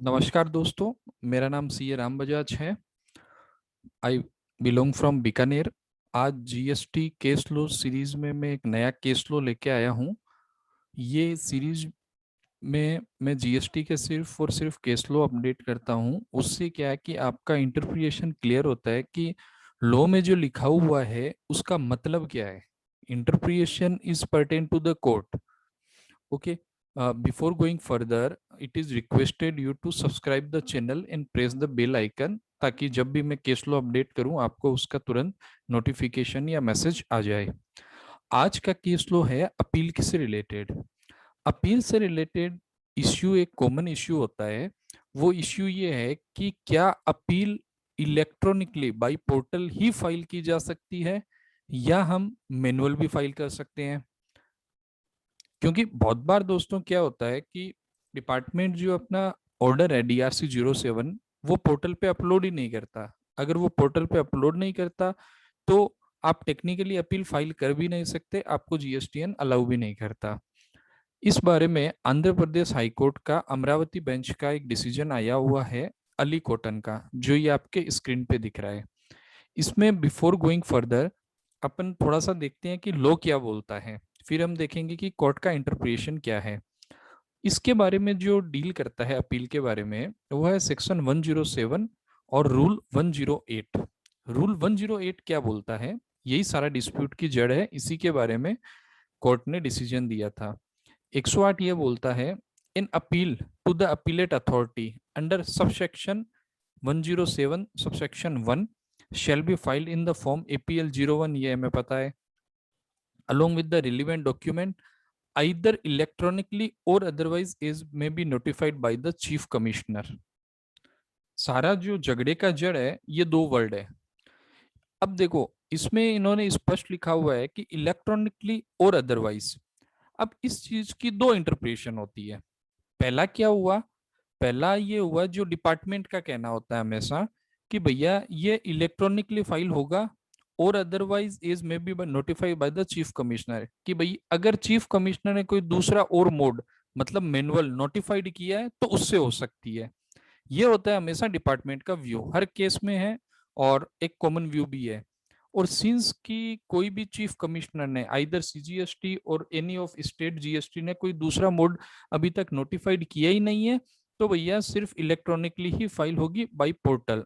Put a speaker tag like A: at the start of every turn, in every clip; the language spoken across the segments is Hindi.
A: नमस्कार दोस्तों, मेरा नाम सी ए राम बजाज है। I belong from Bikaner. आज जीएसटी केस लो सीरीज में मैं एक नया केस लो लेके आया हूँ। ये सीरीज में मैं जीएसटी के सिर्फ और सिर्फ केस लो अपडेट करता हूँ। उससे क्या है कि आपका इंटरप्रिटेशन क्लियर होता है कि लॉ में जो लिखा हुआ है उसका मतलब क्या है। Interpretation is pertain to the court. Okay, before going further, it is requested you to subscribe the channel and press the bell icon ताकि जब भी मैं केस लो अपडेट करूं आपको उसका तुरंत नोटिफिकेशन या मैसेज आ जाए। आज का केस लो है अपील से रिलेटेड। अपील से रिलेटेड इश्यू एक कॉमन इश्यू होता है। वो इश्यू ये है कि क्या अपील इलेक्ट्रॉनिकली बाय पोर्टल ही फाइल की जा सकती है या हम मैनुअल भी फाइल कर सकते हैं। क्योंकि बहुत बार दोस्तों क्या होता है कि डिपार्टमेंट जो अपना ऑर्डर है DRC-07 वो पोर्टल पे अपलोड ही नहीं करता। अगर वो पोर्टल पे अपलोड नहीं करता तो आप टेक्निकली अपील फाइल कर भी नहीं सकते, आपको जीएसटीएन अलाउ भी नहीं करता। इस बारे में आंध्र प्रदेश हाई कोर्ट का अमरावती बेंच का एक डिसीजन आया हुआ है, अली कॉटन का, जो ये आपके स्क्रीन पे दिख रहा है। इसमें बिफोर गोइंग फर्दर अपन थोड़ा सा देखते हैं कि लॉ क्या बोलता है, फिर हम देखेंगे कि कोर्ट का इंटरप्रिटेशन क्या है। इसके बारे में जो डील करता है अपील के बारे में वो है सेक्शन 107 और रूल 108। रूल 108 क्या बोलता है, यही सारा डिस्प्यूट की जड़ है, इसी के बारे में कोर्ट ने डिसीजन दिया था। 108 ये बोलता है, in appeal to the appellate authority under subsection 107 subsection 1 shall be filed in the form APL 01, ये हमें पता है, along with the relevant document either electronically or otherwise is may be notified by the chief commissioner। सारा जो झगड़े का जड़ है ये दो वर्ड है। अब देखो इसमें इन्होंने स्पष्ट लिखा हुआ है कि इलेक्ट्रॉनिकली और अदरवाइज। अब इस चीज की दो इंटरप्रिटेशन होती है। पहला क्या हुआ, पहला ये हुआ जो डिपार्टमेंट का कहना होता है हमेशा कि भैया ये इलेक्ट्रॉनिकली फाइल होगा और otherwise is may be notified by the chief commissioner, कि भाई अगर चीफ कमिश्नर ने कोई दूसरा और मोड मतलब मैनुअल नोटिफाइड किया है तो उससे हो सकती है। ये होता है हमेशा डिपार्टमेंट का व्यू, हर केस में है और एक कॉमन व्यू भी है। और सिंस की कोई भी चीफ कमिश्नर ने आइदर सीजीएसटी और एनी ऑफ स्टेट जीएसटी ने कोई दूसरा मोड अभी तक नोटिफाइड किया ही नहीं है, तो भैया सिर्फ इलेक्ट्रॉनिकली ही फाइल होगी बाय पोर्टल।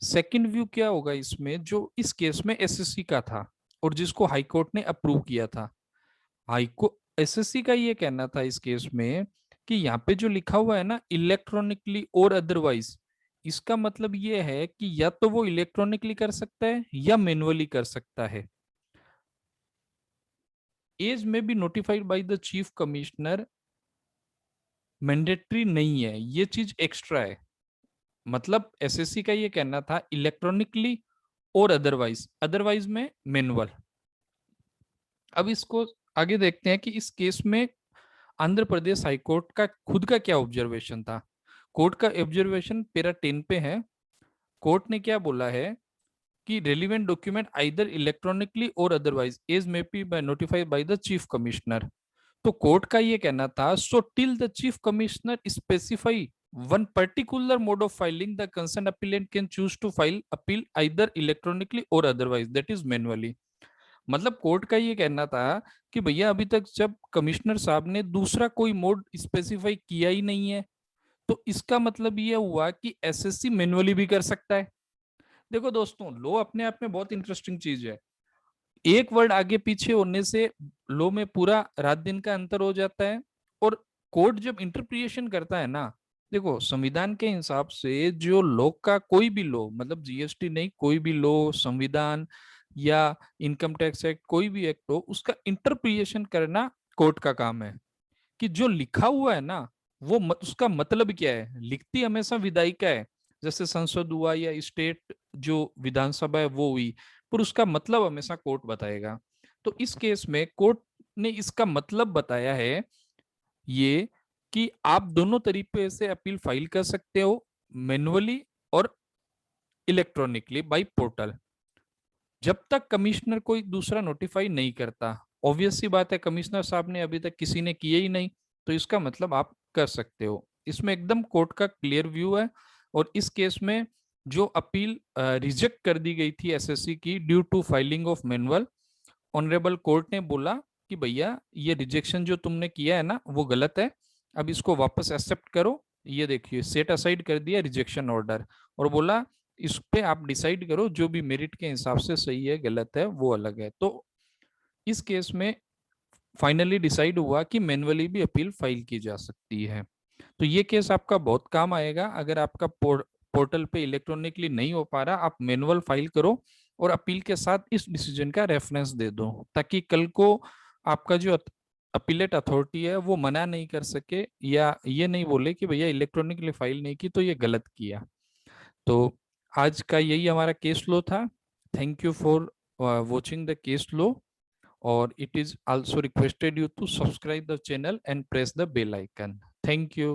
A: सेकंड व्यू क्या होगा इसमें, जो इस केस में एसएससी का था और जिसको हाई कोर्ट ने अप्रूव किया था। हाई को एसएससी का ये कहना था इस केस में कि यहाँ पे जो लिखा हुआ है ना इलेक्ट्रॉनिकली और अदरवाइज, इसका मतलब ये है कि या तो वो इलेक्ट्रॉनिकली कर सकता है या मैनुअली कर सकता है। एज में be notified by the chief commissioner mandatory नहीं है, ये चीज एक्स्ट्रा है। मतलब एसएससी का ये कहना था इलेक्ट्रॉनिकली और अदरवाइज, अदरवाइज में मैनुअल। अब इसको आगे देखते हैं कि इस केस में आंध्र प्रदेश हाईकोर्ट का खुद का क्या ऑब्जर्वेशन था। कोर्ट का ऑब्जर्वेशन पैरा 10 पे है। कोर्ट ने क्या बोला है कि relevant document either electronically or otherwise as may be by notified by the chief commissioner. तो कोर्ट का ये कहना था, so till the chief commissioner specify one particular mode of filing the concern appellant can choose to file appeal either electronically or otherwise that is manually. मतलब कोर्ट का ये कहना था कि भैया अभी तक जब कमिश्नर साहब ने दूसरा कोई मोड स्पेसिफाई किया ही नहीं है तो इसका मतलब ये हुआ कि एसएससी मैनुअली भी कर सकता है। देखो दोस्तों, लॉ अपने आप में बहुत इंटरेस्टिंग चीज है। एक वर्ड आगे पीछे होने से लॉ में पूरा रात दिन का अंतर हो जाता है। और कोर्ट जब इंटरप्रिटेशन करता है ना, देखो संविधान के हिसाब से जो लॉ का कोई भी लॉ, मतलब जीएसटी नहीं, कोई भी लॉ, संविधान या इनकम टैक्स एक्ट, कोई भी एक्ट हो, उसका इंटरप्रिटेशन करना कोर्ट का काम है। कि जो लिखा हुआ है ना वो उसका मतलब क्या है, लिखती हमेशा विधायिका है, जैसे संसद हुआ या स्टेट जो विधानसभा है वो हुई, पर उसका मतलब हमेशा कोर्ट बताएगा। तो इस केस में कोर्ट ने इसका मतलब बताया है ये कि आप दोनों तरीके से अपील फाइल कर सकते हो, मैनुअली और इलेक्ट्रॉनिकली बाय पोर्टल, जब तक कमिश्नर कोई दूसरा नोटिफाई नहीं करता। ऑब्वियस सी बात है, कमिश्नर साहब ने अभी तक किसी ने किए ही नहीं, तो इसका मतलब आप कर सकते हो। इसमें एकदम कोर्ट का क्लियर व्यू है। और इस केस में जो अपील रिजेक्ट कर दी गई थी एसएससी की due to filing of manual, honourable court ने बोला कि भैया ये रिजेक्शन जो तुमने किया है ना वो गलत है, अब इसको वापस एक्सेप्ट करो। ये देखिए सेट असाइड कर दिया रिजेक्शन ऑर्डर, और बोला इस पे आप डिसाइड करो, जो भी मेरिट के हिसाब से सही है गलत है वो अलग है। तो इस केस में फाइनली डिसाइड हुआ कि मैनुअली भी अपील फाइल की जा सकती है। तो ये केस आपका बहुत काम आएगा। अगर आपका पोर्टल पे इलेक्ट्रॉनिकली नहीं हो पा रहा, आप मैनुअल फाइल करो और अपील के साथ इस डिसीजन का रेफरेंस दे दो, ताकि कल को आपका जो अपीलेट अथॉरिटी है वो मना नहीं कर सके या ये नहीं बोले कि भैया इलेक्ट्रॉनिकली फाइल नहीं की तो ये गलत किया। तो आज का यही हमारा केस लो था। Thank you for watching the case law, और it is also requested you to subscribe the channel and press the bell icon. Thank you.